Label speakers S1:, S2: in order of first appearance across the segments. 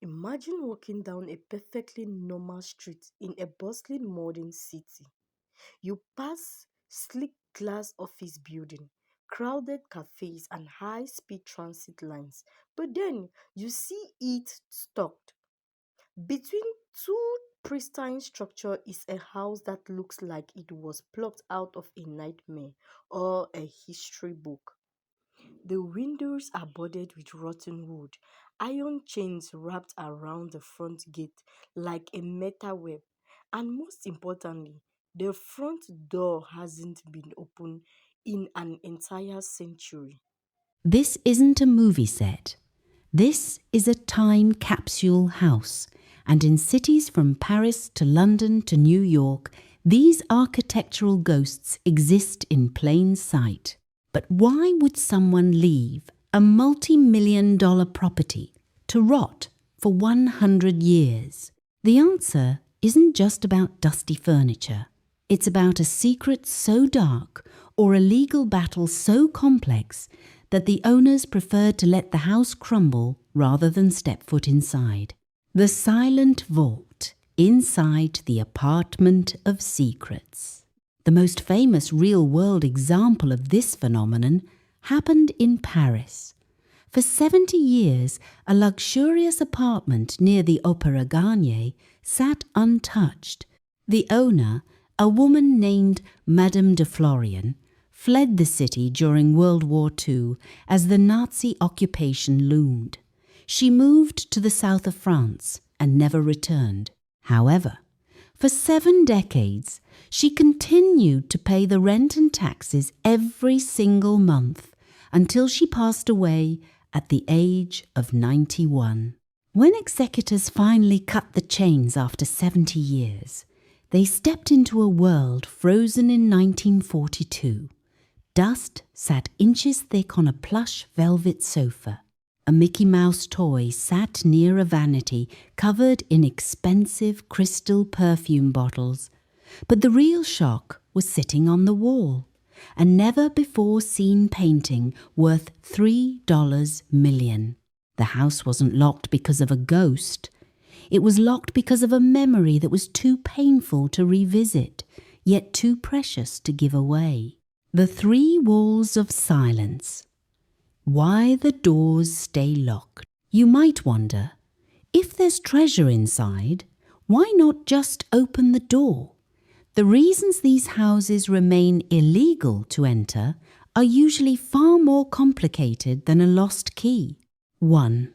S1: Imagine walking down a perfectly normal street in a bustling modern city. You pass sleek glass office building, crowded cafes and high-speed transit lines, but then you see it stuck. Between two pristine structures is a house that looks like it was plucked out of a nightmare or a history book. The windows are boarded with rotten wood, iron chains wrapped around the front gate like a metal web, and most importantly, the front door hasn't been opened in an entire century.
S2: This isn't a movie set. This is a time capsule house. And in cities from Paris to London to New York, these architectural ghosts exist in plain sight. But why would someone leave a multi-million-dollar property to rot for 100 years? The answer isn't just about dusty furniture. It's about a secret so dark or a legal battle so complex that the owners preferred to let the house crumble rather than step foot inside. The Silent Vault, inside the apartment of secrets. The most famous real-world example of this phenomenon happened in Paris. For 70 years, a luxurious apartment near the Opéra Garnier sat untouched. The owner, a woman named Madame de Florian, fled the city during World War II as the Nazi occupation loomed. She moved to the south of France and never returned. However, for 7 decades, she continued to pay the rent and taxes every single month until she passed away at the age of 91. When executors finally cut the chains after 70 years, they stepped into a world frozen in 1942. Dust sat inches thick on a plush velvet sofa. A Mickey Mouse toy sat near a vanity covered in expensive crystal perfume bottles. But the real shock was sitting on the wall. A never-before-seen painting worth $3 million. The house wasn't locked because of a ghost. It was locked because of a memory that was too painful to revisit, yet too precious to give away. The 3 walls of silence. Why the doors stay locked. You might wonder, if there's treasure inside, why not just open the door? The reasons these houses remain illegal to enter are usually far more complicated than a lost key. 1.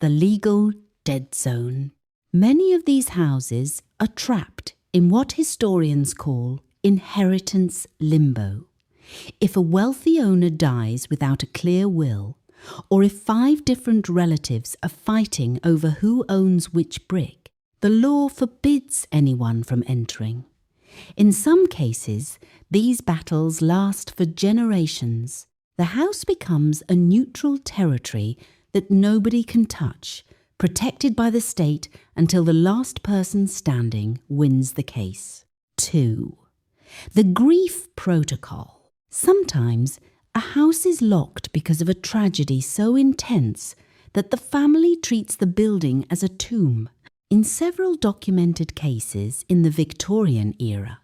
S2: The legal dead zone. Many of these houses are trapped in what historians call inheritance limbo. If a wealthy owner dies without a clear will, or if 5 different relatives are fighting over who owns which brick, the law forbids anyone from entering. In some cases, these battles last for generations. The house becomes a neutral territory that nobody can touch, protected by the state until the last person standing wins the case. 2. The grief protocol. Sometimes a house is locked because of a tragedy so intense that the family treats the building as a tomb. In several documented cases in the Victorian era,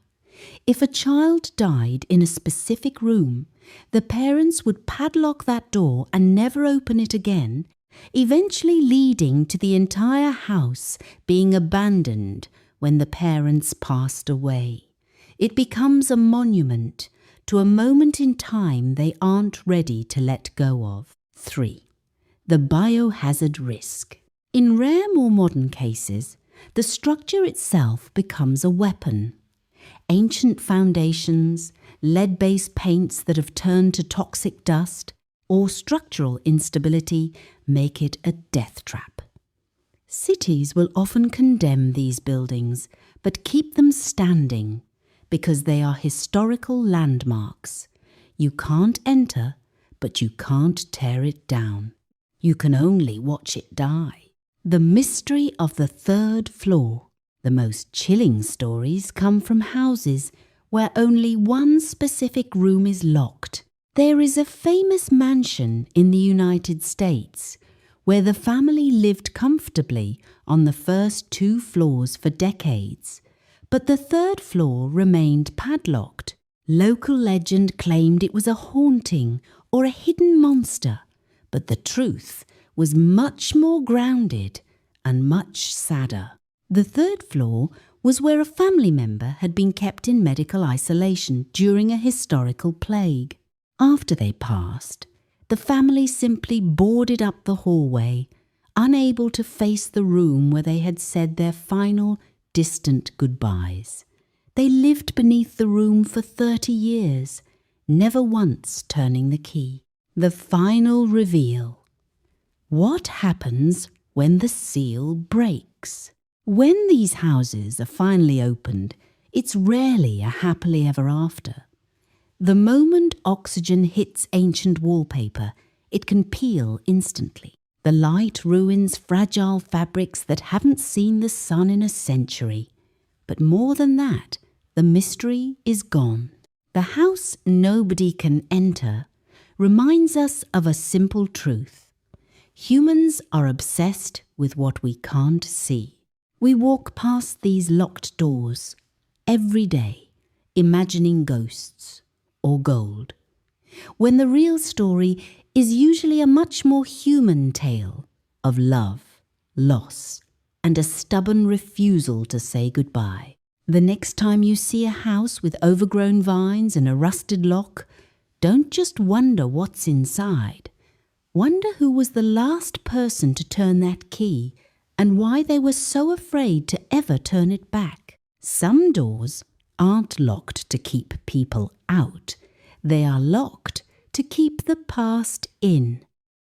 S2: if a child died in a specific room, the parents would padlock that door and never open it again, eventually leading to the entire house being abandoned when the parents passed away. It becomes a monument to a moment in time they aren't ready to let go of. 3. The biohazard risk. In rare, more modern cases, the structure itself becomes a weapon. Ancient foundations, lead-based paints that have turned to toxic dust, or structural instability make it a death trap. Cities will often condemn these buildings, but keep them standing because they are historical landmarks. You can't enter, but you can't tear it down. You can only watch it die. The mystery of the 3rd floor. The most chilling stories come from houses where only one specific room is locked. There is a famous mansion in the United States where the family lived comfortably on the first 2 floors for decades, but the 3rd floor remained padlocked. Local legend claimed it was a haunting or a hidden monster, but the truth was much more grounded and much sadder. The 3rd floor was where a family member had been kept in medical isolation during a historical plague. After they passed, the family simply boarded up the hallway, unable to face the room where they had said their final, distant goodbyes. They lived beneath the room for 30 years, never once turning the key. The final reveal. What happens when the seal breaks? When these houses are finally opened, it's rarely a happily ever after. The moment oxygen hits ancient wallpaper, it can peel instantly. The light ruins fragile fabrics that haven't seen the sun in a century. But more than that, the mystery is gone. The house nobody can enter reminds us of a simple truth. Humans are obsessed with what we can't see. We walk past these locked doors every day, imagining ghosts or gold, when the real story is usually a much more human tale of love, loss, and a stubborn refusal to say goodbye. The next time you see a house with overgrown vines and a rusted lock, don't just wonder what's inside. Wonder who was the last person to turn that key and why they were so afraid to ever turn it back. Some doors aren't locked to keep people out. They are locked to keep the past in.